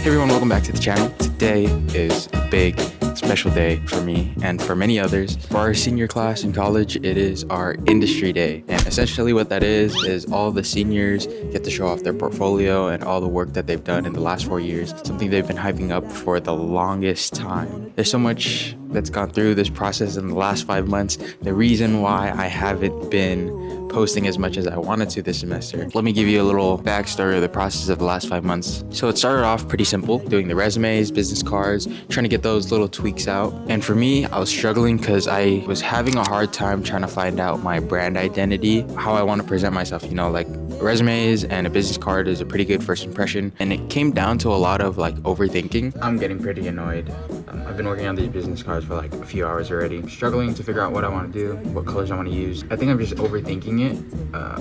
Hey everyone, welcome back to the channel. Today is a big, special day for me and for many others. For our senior class in college, it is our industry day. And essentially what that is all the seniors get to show off their portfolio and all the work that they've done in the last 4 years, something they've been hyping up for the longest time. There's so much that's gone through this process in the last 5 months. The reason why I haven't been posting as much as I wanted to this semester. Let me give you a little backstory of the process of the last 5 months. So it started off pretty simple, doing the resumes, business cards, trying to get those little tweaks out. And for me, I was struggling because I was having a hard time trying to find out my brand identity, how I want to present myself, like resumes and a business card is a pretty good first impression. And it came down to a lot of overthinking. I'm getting pretty annoyed. I've been working on these business cards for a few hours already. I'm struggling to figure out what I want to do, what colors I want to use. I think I'm just overthinking it.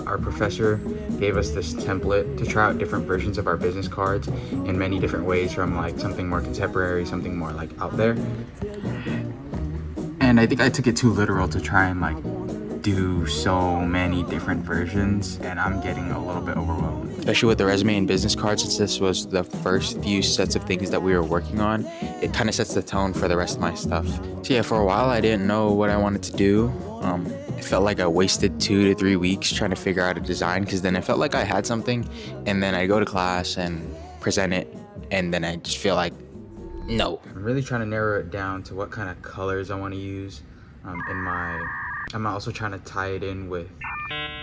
Our professor gave us this template to try out different versions of our business cards in many different ways, from something more contemporary, something more out there. And I think I took it too literal to try and do so many different versions, and I'm getting a little bit overwhelmed. Especially with the resume and business cards, since this was the first few sets of things that we were working on, it kind of sets the tone for the rest of my stuff. So yeah, for a while I didn't know what I wanted to do. It felt like I wasted 2 to 3 weeks trying to figure out a design, because then it felt like I had something and then I go to class and present it and then I just feel like, no. I'm really trying to narrow it down to what kind of colors I want to use I'm also trying to tie it in with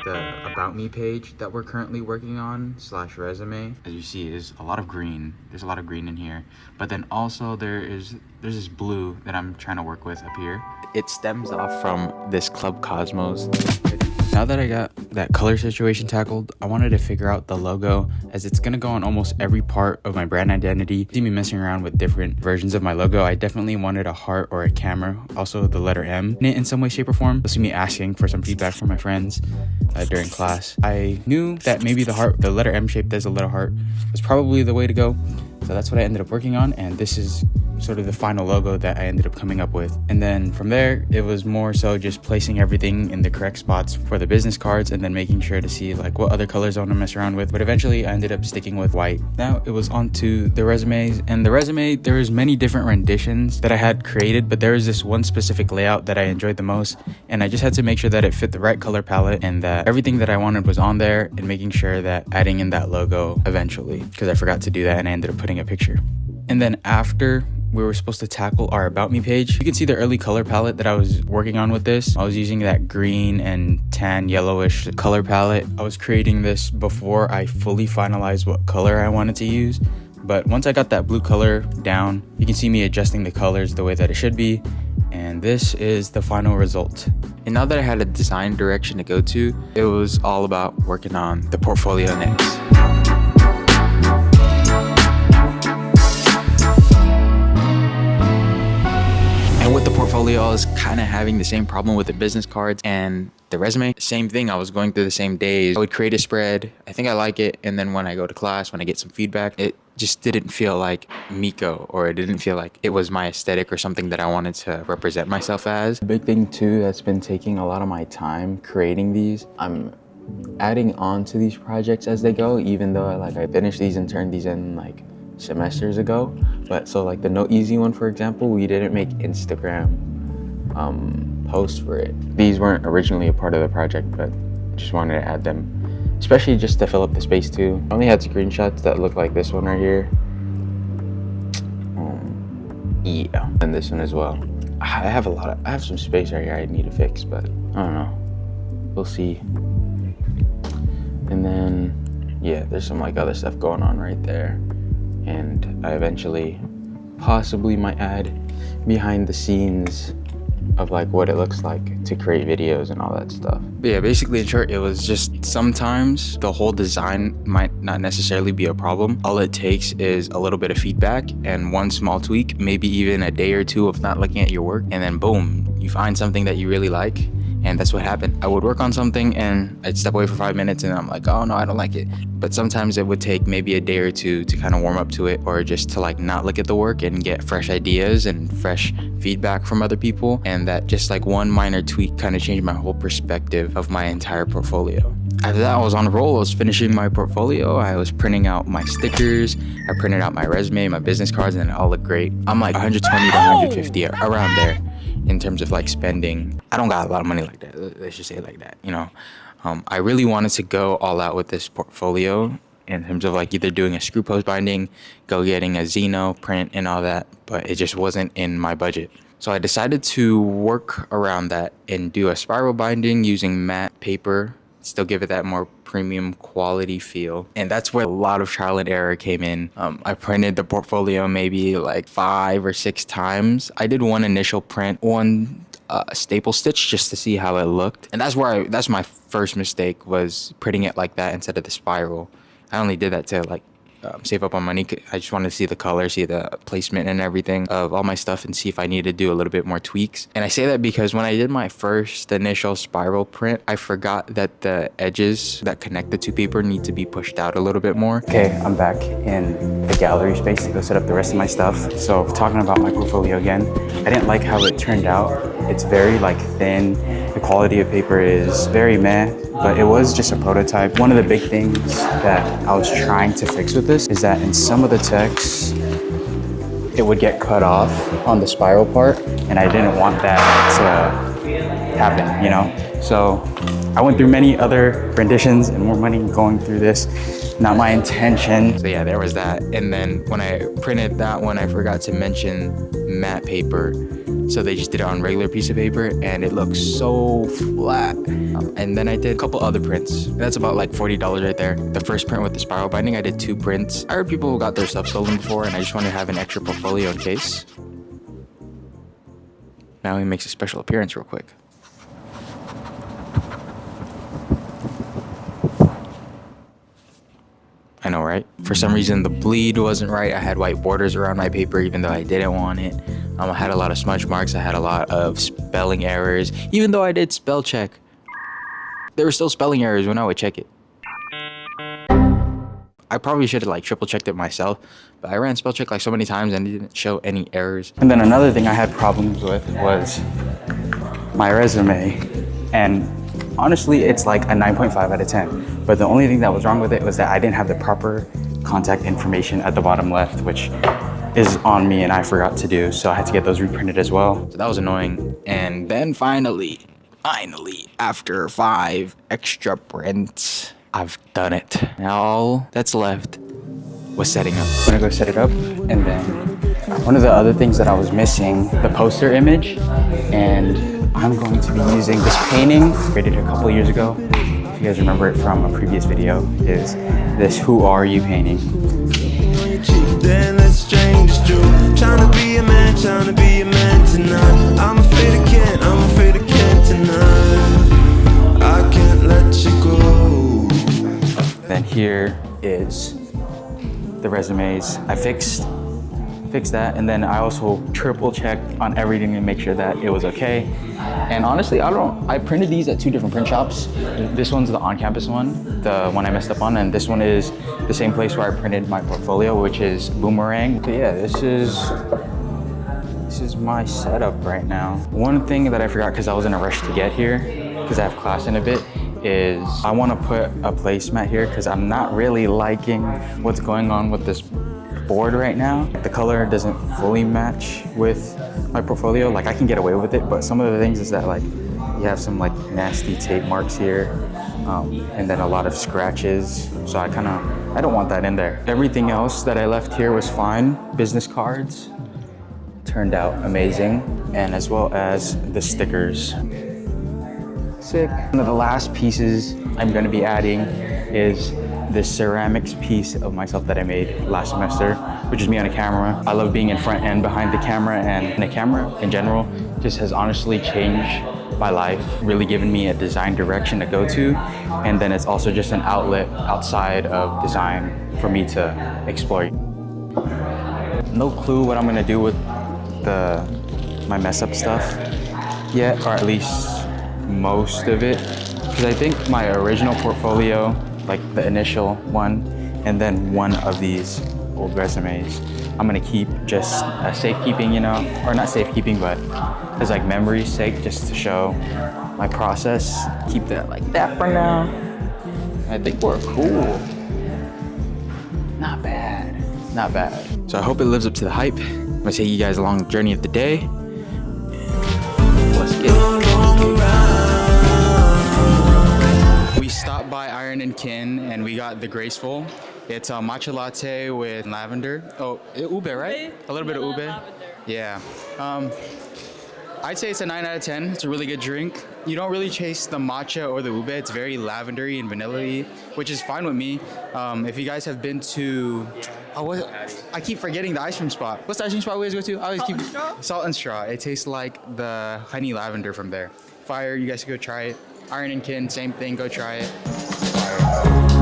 the About Me page that we're currently working on / resume. As you see, there's a lot of green. There's a lot of green in here. But then also there's this blue that I'm trying to work with up here. It stems off from this Club Cosmos. Now that I got that color situation tackled, I wanted to figure out the logo, as it's gonna go on almost every part of my brand identity. You see me messing around with different versions of my logo. I definitely wanted a heart or a camera, also the letter M in it in some way, shape, or form. You'll see me asking for some feedback from my friends during class. I knew that maybe the letter M shaped as a little heart was probably the way to go. So that's what I ended up working on, and this is sort of the final logo that I ended up coming up with. And then from there, it was more so just placing everything in the correct spots for the business cards, and then making sure to see what other colors I want to mess around with. But eventually I ended up sticking with white. Now it was onto the resumes, and the resume, there was many different renditions that I had created, but there was this one specific layout that I enjoyed the most, and I just had to make sure that it fit the right color palette and that everything that I wanted was on there, and making sure that adding in that logo eventually, because I forgot to do that and I ended up putting a picture. And then after we were supposed to tackle our About Me page, you can see the early color palette that I was working on with this. I was using that green and tan yellowish color palette. I was creating this before I fully finalized what color I wanted to use. But once I got that blue color down, you can see me adjusting the colors the way that it should be. And this is the final result. And now that I had a design direction to go to, it was all about working on the portfolio next. And with the portfolio, I was kind of having the same problem with the business cards and the resume. Same thing, I was going through the same days. I would create a spread, I think I like it, and then when I go to class, when I get some feedback, it just didn't feel like Miko, or it didn't feel like it was my aesthetic or something that I wanted to represent myself as. The big thing too that's been taking a lot of my time creating these, I'm adding on to these projects as they go, even though I finished these and turned these in semesters ago. But so the No Easy one, for example, we didn't make Instagram posts for it. These weren't originally a part of the project, but just wanted to add them, especially just to fill up the space too. I only had screenshots that look like this one right here. Yeah, and this one as well. I have some space right here I need to fix, but I don't know, we'll see. And then yeah, there's some other stuff going on right there. And I eventually possibly might add behind the scenes of what it looks like to create videos and all that stuff. But yeah, basically in short, it was just sometimes the whole design might not necessarily be a problem. All it takes is a little bit of feedback and one small tweak, maybe even a day or two of not looking at your work, and then boom, you find something that you really like. And that's what happened. I would work on something and I'd step away for 5 minutes and I'm like, oh no, I don't like it. But sometimes it would take maybe a day or two to kind of warm up to it, or just to not look at the work and get fresh ideas and fresh feedback from other people. And that just one minor tweak kind of changed my whole perspective of my entire portfolio. After that, I was on a roll. I was finishing my portfolio. I was printing out my stickers. I printed out my resume, my business cards, and it all looked great. I'm like 120 to 150 around there in terms of like spending. I don't got a lot of money like that. Let's just say it like that, you know. I really wanted to go all out with this portfolio in terms of like either doing a screw post binding, go getting a Xeno print and all that, but it just wasn't in my budget. So I decided to work around that and do a spiral binding using matte paper, still give it that more premium quality feel. And that's where a lot of trial and error came in. I printed the portfolio maybe like 5 or 6 times. I did one initial print, one staple stitch just to see how it looked. And that's my first mistake, was printing it like that instead of the spiral. I only did that to like save up on money. I just wanted to see the color, see the placement and everything of all my stuff, and see if I needed to do a little bit more tweaks. And I say that because when I did my first initial spiral print, I forgot that the edges that connect the two paper need to be pushed out a little bit more. Okay, I'm back in the gallery space to go set up the rest of my stuff. So talking about my portfolio again, I didn't like how it turned out. It's very like thin. The quality of paper is very meh, but it was just a prototype. One of the big things that I was trying to fix with this is that in some of the text, it would get cut off on the spiral part, and I didn't want that to happen, you know? So I went through many other renditions and more money going through this. Not my intention. So yeah, there was that. And then when I printed that one, I forgot to mention matte paper. So they just did it on regular piece of paper and it looks so flat. And then I did a couple other prints. That's about like $40 right there. The first print with the spiral binding, I did 2 prints. I heard people who got their stuff stolen before, and I just wanted to have an extra portfolio in case. Now he makes a special appearance real quick. I know, right? For some reason, the bleed wasn't right. I had white borders around my paper, even though I didn't want it. I had a lot of smudge marks. I had a lot of spelling errors. Even though I did spell check, there were still spelling errors when I would check it. I probably should have like triple checked it myself, but I ran spell check like so many times and it didn't show any errors. And then another thing I had problems with was my resume. And honestly, it's like a 9.5 out of 10. But the only thing that was wrong with it was that I didn't have the proper contact information at the bottom left, which is on me and I forgot to do. So I had to get those reprinted as well. So that was annoying. And then finally, after 5 extra prints, I've done it. Now all that's left was setting up. I'm gonna go set it up, and then one of the other things that I was missing, the poster image, and I'm going to be using this painting created a couple years ago. If you guys remember it from a previous video, is this "Who Are You" painting. Trying to be a man tonight. I'm afraid I can't tonight. I can't let you go. Then here is the resumes. I fixed that, and then I also triple checked on everything to make sure that it was okay. And honestly, I printed these at 2 different print shops. This one's the on-campus one, the one I messed up on, and this one is the same place where I printed my portfolio, which is Boomerang. But yeah, this is my setup right now. One thing that I forgot, because I was in a rush to get here, because I have class in a bit, is I want to put a placemat here because I'm not really liking what's going on with this board right now. The color doesn't fully match with my portfolio. Like I can get away with it, but some of the things is that like you have some like nasty tape marks here, and then a lot of scratches. So I don't want that in there. Everything else that I left here was fine. Business cards turned out amazing, and as well as the stickers. Sick. One of the last pieces I'm going to be adding is this ceramics piece of myself that I made last semester, which is me on a camera. I love being in front and behind the camera, and the camera in general just has honestly changed my life, really given me a design direction to go to. And then it's also just an outlet outside of design for me to explore. No clue what I'm going to do with my mess up stuff yet, or at least most of it, because I think my original portfolio, like the initial one, and then one of these old resumes, I'm gonna keep just safekeeping, you know, or not safekeeping, but as like memory's sake, just to show my process. Keep that like that for now. I think we're cool. Not bad. Not bad. So I hope it lives up to the hype. I'm gonna take you guys along the journey of the day. Let's get it. We stopped by Iron and Kin and we got the Graceful. It's a matcha latte with lavender. Oh, ube, right? A little bit of ube. Lavender. Yeah. I'd say it's a 9 out of 10. It's a really good drink. You don't really chase the matcha or the ube. It's very lavendery and vanilla-y, which is fine with me. If you guys have been to, I keep forgetting the ice cream spot. What's the ice cream spot we always go to? I always keep Salt and Straw. It tastes like the honey lavender from there. Fire, you guys can go try it. Iron and Kin, same thing. Go try it.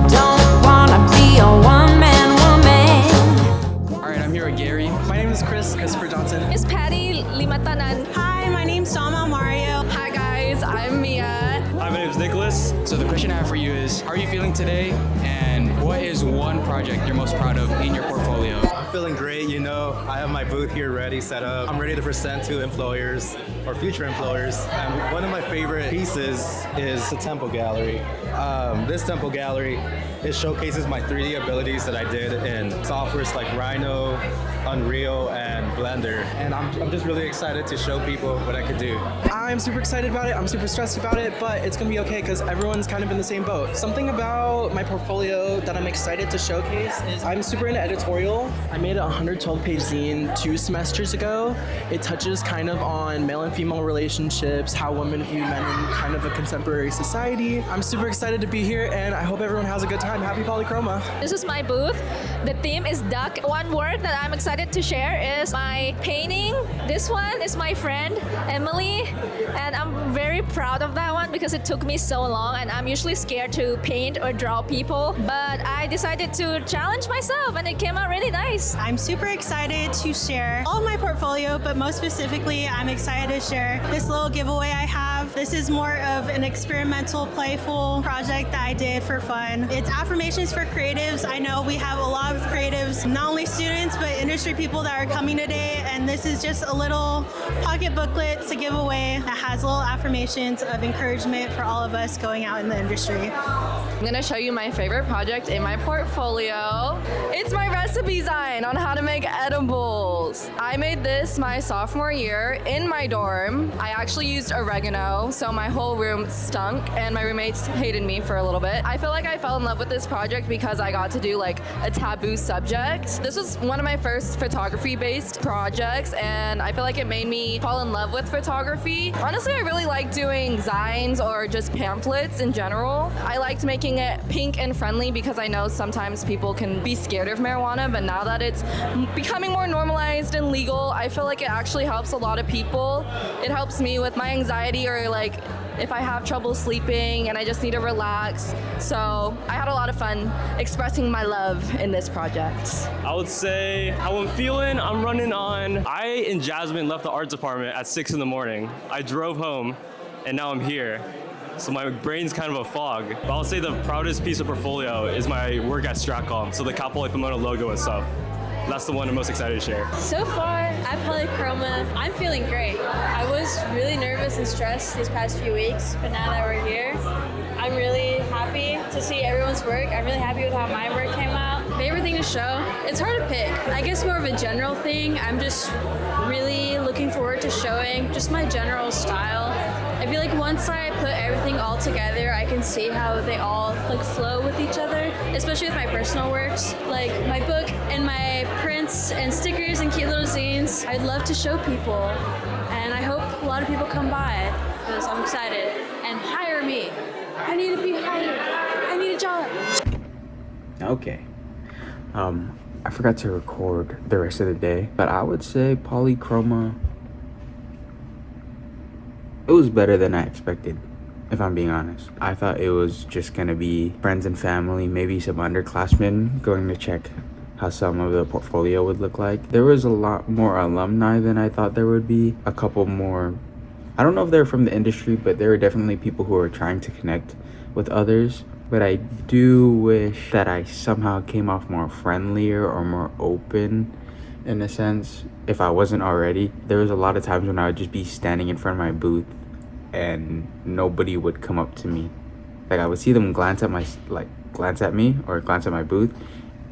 Don't wanna be a one-man woman. All right, I'm here with Gary. My name is Christopher Johnson. Miss Patty Limatanan. Hi, my name's Salma Mario. Hi guys, I'm Mia. Hi, my name is Nicholas. So the question I have for you is, how are you feeling today? And what is one project you're most proud of in your portfolio? I'm feeling great, you know. I have my booth here ready, set up. I'm ready to present to employers or future employers. And one of my favorite pieces is the Tempo Gallery. This Tempo Gallery, it showcases my 3D abilities that I did in softwares like Rhino, Unreal, and Blender. And I'm just really excited to show people what I could do. I'm super excited about it. I'm super stressed about it, but it's gonna be okay because everyone's kind of in the same boat. Something about my portfolio that I'm excited to showcase is I'm super into editorial. I made a 112-page zine 2 semesters ago. It touches kind of on male and female relationships, how women view men in kind of a contemporary society. I'm super excited to be here and I hope everyone has a good time. Happy Polychroma. This is my booth. The theme is duck. One word that I'm excited to share is my painting. This one is my friend Emily, and I'm very proud of that one because it took me so long and I'm usually scared to paint or draw people, but I decided to challenge myself and it came out really nice. I'm super excited to share all of my portfolio, but most specifically, I'm excited to share this little giveaway I have. This is more of an experimental, playful project that I did for fun. It's affirmations for creatives. I know we have a lot of creatives, not only students, but industry people that are coming today, and this is just a little pocket booklet to give away that has little affirmations of encouragement for all of us going out in the industry. I'm gonna show you my favorite project in my portfolio. It's my recipe design on how to make edibles. I made this my sophomore year in my dorm. I actually used oregano, so my whole room stunk and my roommates hated me for a little bit. I feel like I fell in love with this project because I got to do like a taboo subject. This was one of my first photography-based projects and I feel like it made me fall in love with photography. Honestly, I really like doing zines or just pamphlets in general. I liked making it pink and friendly because I know sometimes people can be scared of marijuana, but now that it's becoming more normalized and legal, I feel like it actually helps a lot of people. It helps me with my anxiety or like if I have trouble sleeping and I just need to relax. So I had a lot of fun expressing my love in this project. I would say how I'm feeling, I'm running on. I and Jasmine left the art department at 6 in the morning. I drove home and now I'm here. So my brain's kind of a fog. But I'll say the proudest piece of portfolio is my work at Stratcom, so the Kapolei Pomona logo and stuff. That's the one I'm most excited to share. So far at Polychroma, I'm feeling great. I was really nervous and stressed these past few weeks, but now that we're here, I'm really happy to see everyone's work. I'm really happy with how my work came out. Favorite thing to show? It's hard to pick. I guess more of a general thing. I'm just really looking forward to showing just my general style. I feel like once I put everything all together, I can see how they all like flow with each other, especially with my personal works, like my book and my prints and stickers and cute little zines. I'd love to show people, and I hope a lot of people come by because I'm excited and hire me. I need to be hired. I need a job. Okay. I forgot to record the rest of the day, but I would say Polychroma, it was better than I expected, if I'm being honest. I thought it was just gonna be friends and family, maybe some underclassmen going to check how some of the portfolio would look like. There was a lot more alumni than I thought there would be. A couple more, I don't know if they're from the industry, but there were definitely people who were trying to connect with others. But I do wish that I somehow came off more friendlier or more open in a sense, if I wasn't already. There was a lot of times when I would just be standing in front of my booth and nobody would come up to me. Like I would see them glance at me or glance at my booth,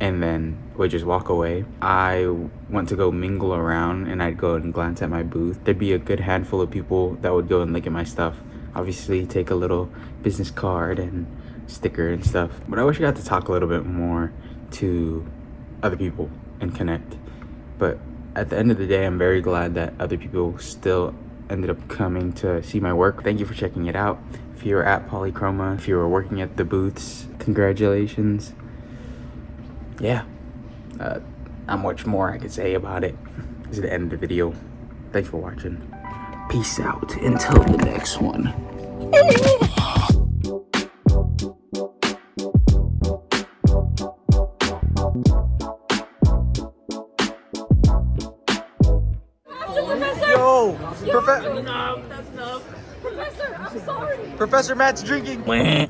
and then would just walk away. I went to go mingle around, and I'd go and glance at my booth. There'd be a good handful of people that would go and look at my stuff. Obviously take a little business card and sticker and stuff. But I wish I got to talk a little bit more to other people and connect. But at the end of the day, I'm very glad that other people still ended up coming to see my work. Thank you for checking it out. If you're at Polychroma, if you were working at the booths, congratulations. Yeah, not much more I could say about it. This is the end of the video. Thanks for watching. Peace out until the next one. Yo, Enough, that's enough. Professor, I'm sorry. Professor Matt's drinking.